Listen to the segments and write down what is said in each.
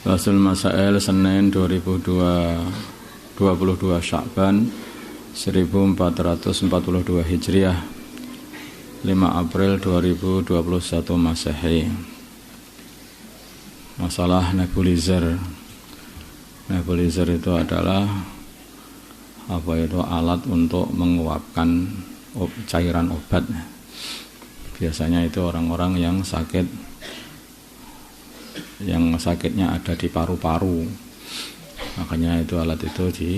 Fasul Masail Senin 22 Sya'ban 1442 Hijriah 5 April 2021 Masehi. Masalah nebulizer. Nebulizer itu adalah alat untuk menguapkan cairan obat. Biasanya itu orang-orang yang sakit, yang sakitnya ada di paru-paru, makanya itu alat itu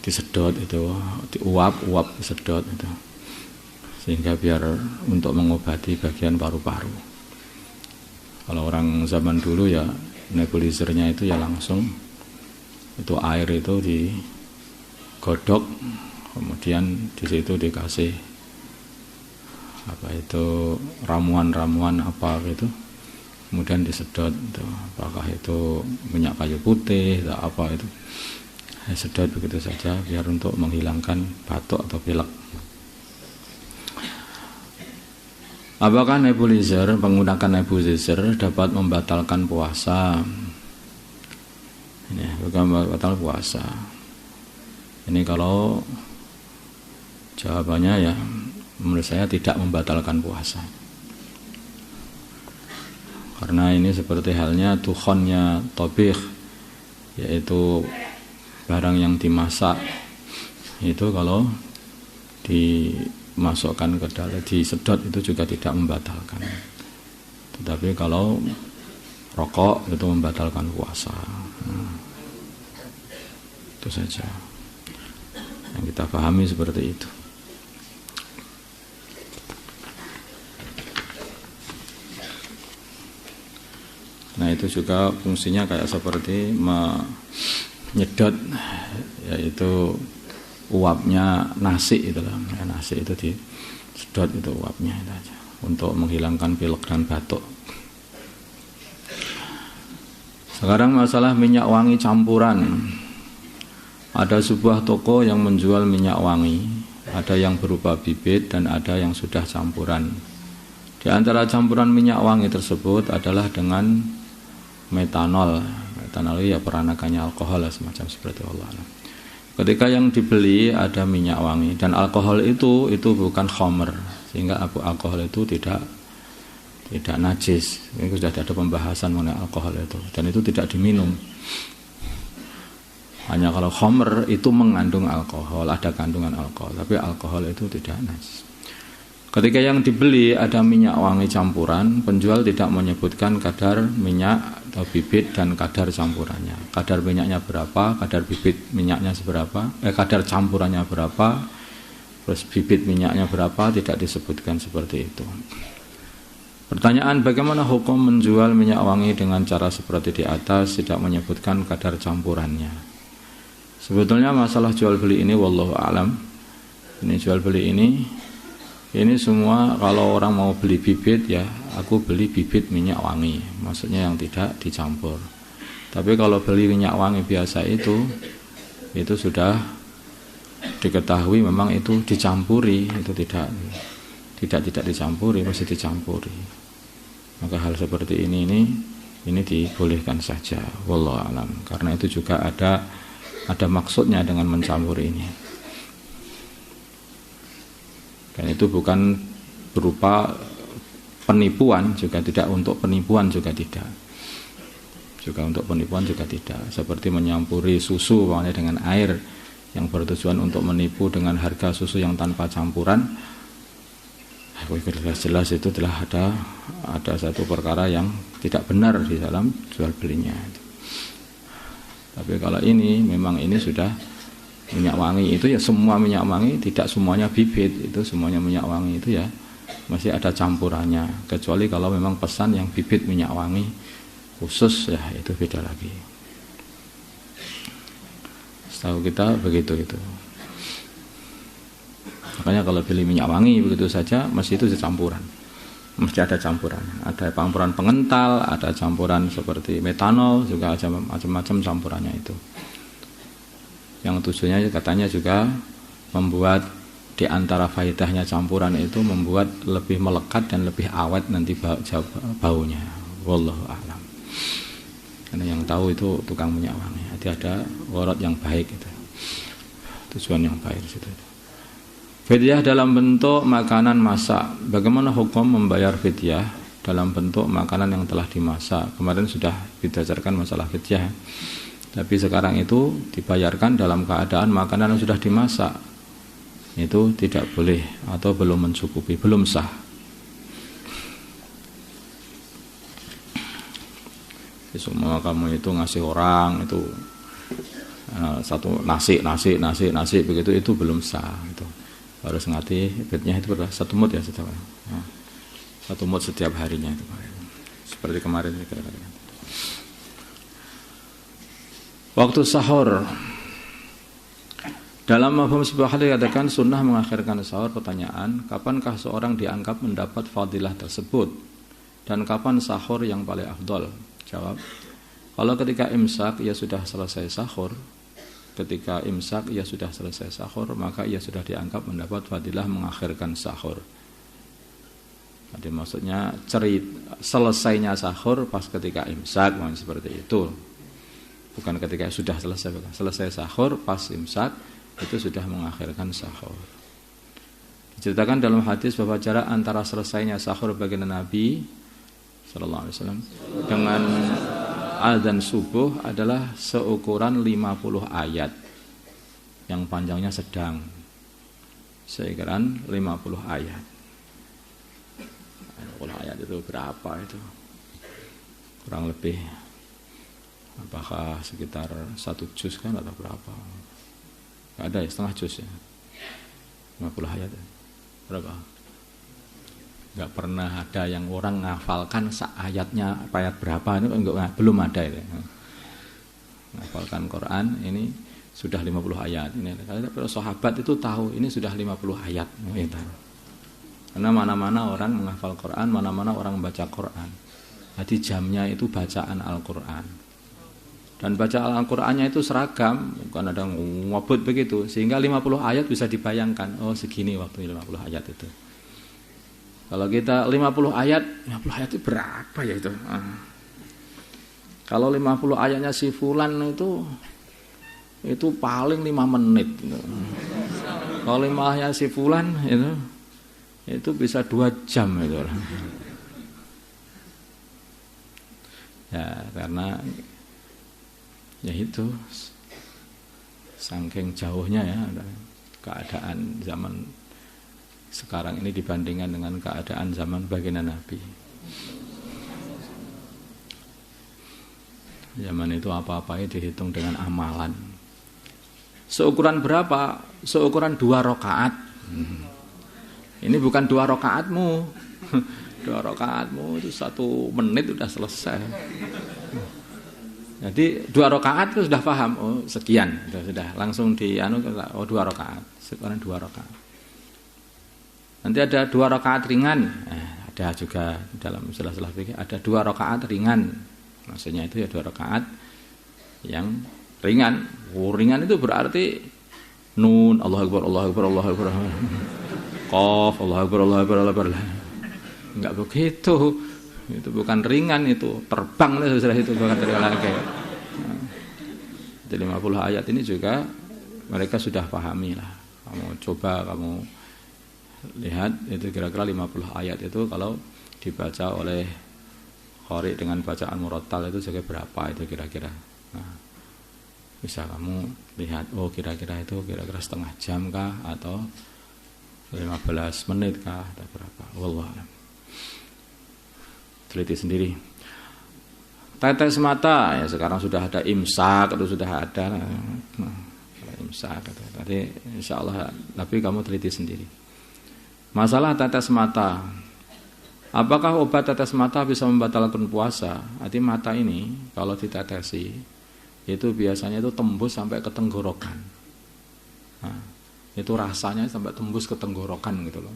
disedot, itu diuap disedot itu, sehingga biar untuk mengobati bagian paru-paru. Kalau orang zaman dulu ya nebulizernya itu ya langsung itu air itu digodok, kemudian di situ dikasih ramuan-ramuan apa gitu, kemudian disedot itu, apakah itu minyak kayu putih atau apa itu, sedot begitu saja biar untuk menghilangkan batuk atau pilek. Apakah menggunakan nebulizer dapat membatalkan puasa? Ini bukan batal puasa. Ini kalau jawabannya ya menurut saya tidak membatalkan puasa. Karena ini seperti halnya tukhonnya tobikh, yaitu barang yang dimasak, itu kalau dimasukkan ke dalam, disedot itu juga tidak membatalkan. Tetapi kalau rokok itu membatalkan puasa. Itu saja yang kita pahami seperti itu. Nah itu juga fungsinya kayak seperti menyedot, yaitu uapnya nasi itu lah. Nasi itu disedot itu uapnya itu aja, untuk menghilangkan pilek dan batuk. Sekarang masalah minyak wangi campuran. Ada sebuah toko yang menjual minyak wangi, ada yang berupa bibit dan ada yang sudah campuran. Di antara campuran minyak wangi tersebut adalah dengan metanol. Metanol ya peranakannya alkohol semacam seperti Allah. Ketika yang dibeli ada minyak wangi dan alkohol itu bukan khamr, sehingga alkohol itu tidak najis. Ini sudah ada pembahasan mengenai alkohol itu, dan itu tidak diminum. Hanya kalau khamr itu mengandung alkohol, ada kandungan alkohol, tapi alkohol itu tidak najis. Ketika yang dibeli ada minyak wangi campuran, penjual tidak menyebutkan kadar minyak atau bibit dan kadar campurannya. Kadar minyaknya berapa, kadar bibit minyaknya seberapa, kadar campurannya berapa, terus bibit minyaknya berapa, tidak disebutkan seperti itu. Pertanyaan, bagaimana hukum menjual minyak wangi dengan cara seperti di atas, tidak menyebutkan kadar campurannya? Sebetulnya masalah jual beli ini wallahu a'lam. Ini jual beli ini semua kalau orang mau beli bibit ya, aku beli bibit minyak wangi, maksudnya yang tidak dicampur. Tapi kalau beli minyak wangi biasa itu sudah diketahui memang itu dicampuri, itu tidak dicampuri, masih dicampuri. Maka hal seperti ini dibolehkan saja, wallahu a'lam. Karena itu juga ada maksudnya dengan mencampur ini. Dan itu bukan berupa penipuan, juga tidak, untuk penipuan juga tidak. Seperti menyampuri susu dengan air yang bertujuan untuk menipu dengan harga susu yang tanpa campuran. Jelas itu telah ada satu perkara yang tidak benar di dalam jual belinya. Tapi kalau memang ini sudah minyak wangi itu ya, semua minyak wangi, tidak semuanya bibit, itu semuanya minyak wangi itu ya masih ada campurannya, kecuali kalau memang pesan yang bibit minyak wangi khusus ya itu beda lagi. Setahu kita begitu itu. Makanya kalau beli minyak wangi begitu saja mesti itu campuran. Mesti ada campuran. Ada campuran pengental, ada campuran seperti metanol, juga ada macam-macam campurannya itu. Yang tujuannya katanya juga membuat, di antara faedahnya campuran itu membuat lebih melekat dan lebih awet nanti baunya. Wallahu a'lam. Karena yang tahu itu tukang minyak wangi. Jadi ada gharad yang baik itu. Tujuan yang baik di situ. Fidyah dalam bentuk makanan masak. Bagaimana hukum membayar fidyah dalam bentuk makanan yang telah dimasak? Kemarin sudah bicarakan masalah fidyah. Tapi sekarang itu dibayarkan dalam keadaan makanan yang sudah dimasak. Itu tidak boleh atau belum mencukupi, belum sah. Semua kamu itu ngasih orang itu satu nasi begitu, itu belum sah. Itu harus ngerti bednya itu adalah 1 mud ya setiap 1 mud setiap harinya itu seperti kemarin. Waktu sahur dalam mafhum sebuah hadis dikatakan sunnah mengakhirkan sahur. Pertanyaan, kapankah seorang dianggap mendapat fadilah tersebut dan kapan sahur yang paling afdol? Jawab, kalau ketika imsak ia sudah selesai sahur, maka ia sudah dianggap mendapat fadilah mengakhirkan sahur. Jadi maksudnya selesainya sahur pas ketika imsak, seperti itu. Bukan ketika sudah selesai sahur pas imsak itu sudah mengakhirkan sahur. Diceritakan dalam hadis bahwa jarak antara selesainya sahur baginda Nabi sallallahu alaihi wasallam dengan azan subuh adalah seukuran 50 ayat yang panjangnya sedang. Seukuran 50 ayat. 50 ayat itu berapa itu? Kurang lebih apakah sekitar 1 juz kan atau berapa? Enggak ada ya, setengah juz ya. 50 ayat. Berapa? Enggak pernah ada yang orang ngafalkan ayatnya ayat berapa itu enggak, belum ada itu. Ngafalkan Quran ini sudah 50 ayat. Ini kalau sahabat itu tahu ini sudah 50 ayat gitu. Karena mana-mana orang menghafal Quran, mana-mana orang membaca Quran. Jadi jamnya itu bacaan Al-Quran. Dan bacaan Al-Qur'annya itu seragam, bukan ada ngobot begitu, sehingga 50 ayat bisa dibayangkan, oh segini waktu 50 ayat itu. Kalau kita 50 ayat itu berapa ya itu? Kalau 50 ayatnya si fulan itu paling 5 menit. Kalau 5 ayat si fulan itu bisa 2 jam itu. Ya, karena ya itu saking jauhnya ya keadaan zaman sekarang ini dibandingkan dengan keadaan zaman baginda Nabi. Zaman itu apa-apanya dihitung dengan amalan. Seukuran berapa? Seukuran 2 rakaat. Ini bukan 2 rakaatmu. 2 rakaatmu itu 1 menit sudah selesai. Jadi 2 rakaat itu sudah paham, oh sekian, sudah langsung oh 2 rakaat, sekarang 2 rakaat. Nanti ada 2 rakaat ringan, ada juga dalam istilah fikih ada 2 rakaat ringan, maksudnya itu ya 2 rakaat yang ringan. Ringan itu berarti nun, Allahu Akbar, Allahu Akbar, Allahu Akbar, Qaf, Allahu Akbar, Allahu Akbar, Allahu Akbar. Enggak begitu. Itu bukan ringan, itu terbang sudah itu bukan terbang lagi. Jadi 50 ayat ini juga mereka sudah pahami lah. Kamu lihat itu kira-kira 50 ayat itu kalau dibaca oleh qari dengan bacaan murattal itu sebagai berapa itu kira-kira. Nah, bisa kamu lihat, oh kira-kira itu kira-kira setengah jam kah atau 15 menit kah atau berapa. Wallahu a'lam. Teliti sendiri. Tetes mata ya sekarang sudah ada imsak atau sudah ada imsak atau tadi insyaallah, tapi kamu teliti sendiri. Masalah tetes mata. Apakah obat tetes mata bisa membatalkan puasa? Arti mata ini kalau ditetesi itu biasanya itu tembus sampai ke tenggorokan. Nah, itu rasanya sampai tembus ke tenggorokan gitu loh.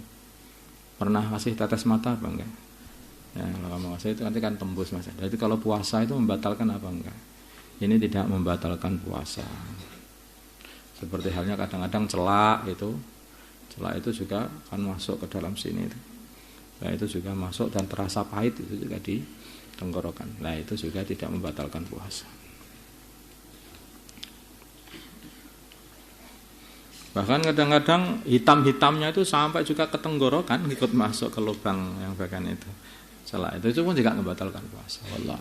Pernah kasih tetes mata apa enggak? Ya, kalau puasa itu nanti kan tembus mas. Jadi kalau puasa itu membatalkan apa enggak? Ini tidak membatalkan puasa. Seperti halnya kadang-kadang celak itu kan masuk ke dalam sini itu. Nah, itu juga masuk dan terasa pahit itu juga tenggorokan. Nah, itu juga tidak membatalkan puasa. Bahkan kadang-kadang hitam-hitamnya itu sampai juga ke tenggorokan, ikut masuk ke lubang yang bagian itu. Salah itu pun juga membatalkan puasa. Wallah.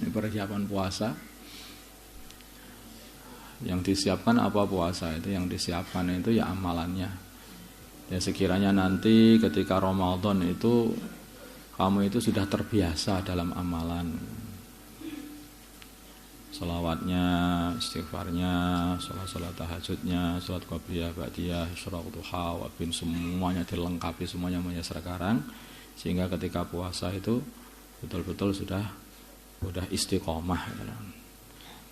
Ini persiapan puasa. Yang disiapkan apa puasa itu? Yang disiapkan itu ya amalannya. Ya sekiranya nanti ketika Ramadan itu kamu itu sudah terbiasa dalam amalan. Salawatnya, istighfarnya, salat tahajudnya, salat qabliyah, ba'diyah, isyraq duha, wabin, semuanya dilengkapi, semuanya sekarang, sehingga ketika puasa itu betul-betul sudah istiqomah.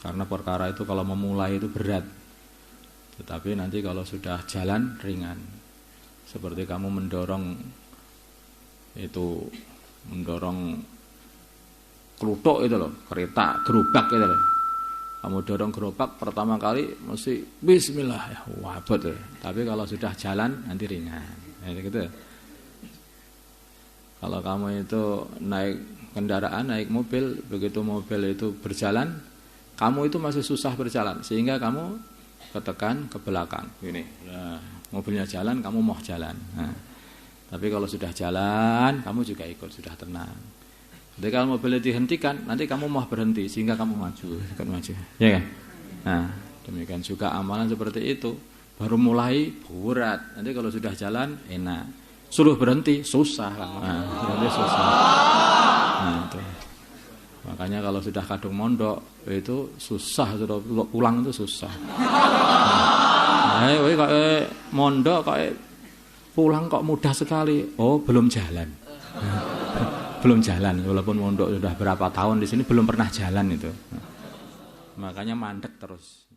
Karena perkara itu kalau memulai itu berat, tetapi nanti kalau sudah jalan ringan. Seperti kamu mendorong kelutuk itu loh, kereta, gerobak itu loh. Kamu dorong gerobak pertama kali mesti bismillah ya, wabot ya. Tapi kalau sudah jalan nanti ringan. Ya, gitu. Kalau kamu itu naik kendaraan, naik mobil, begitu mobil itu berjalan, kamu itu masih susah berjalan sehingga kamu ketekan ke belakang. Gini, nah, mobilnya jalan, kamu mau jalan. Nah, tapi kalau sudah jalan, kamu juga ikut, sudah tenang. Ketika mobilnya dihentikan, nanti kamu mau berhenti sehingga kamu maju, ya kan? Nah, demikian juga amalan seperti itu. Baru mulai berat, nanti kalau sudah jalan enak. Suruh berhenti susah, nah, berhenti susah. Nah, itu. Makanya kalau sudah kadung mondok itu susah, sudah pulang itu susah. Nah, kayak mondok kayak pulang kok mudah sekali. Oh, belum jalan. Belum jalan, walaupun mondok sudah berapa tahun di sini belum pernah jalan itu. Makanya mandek terus.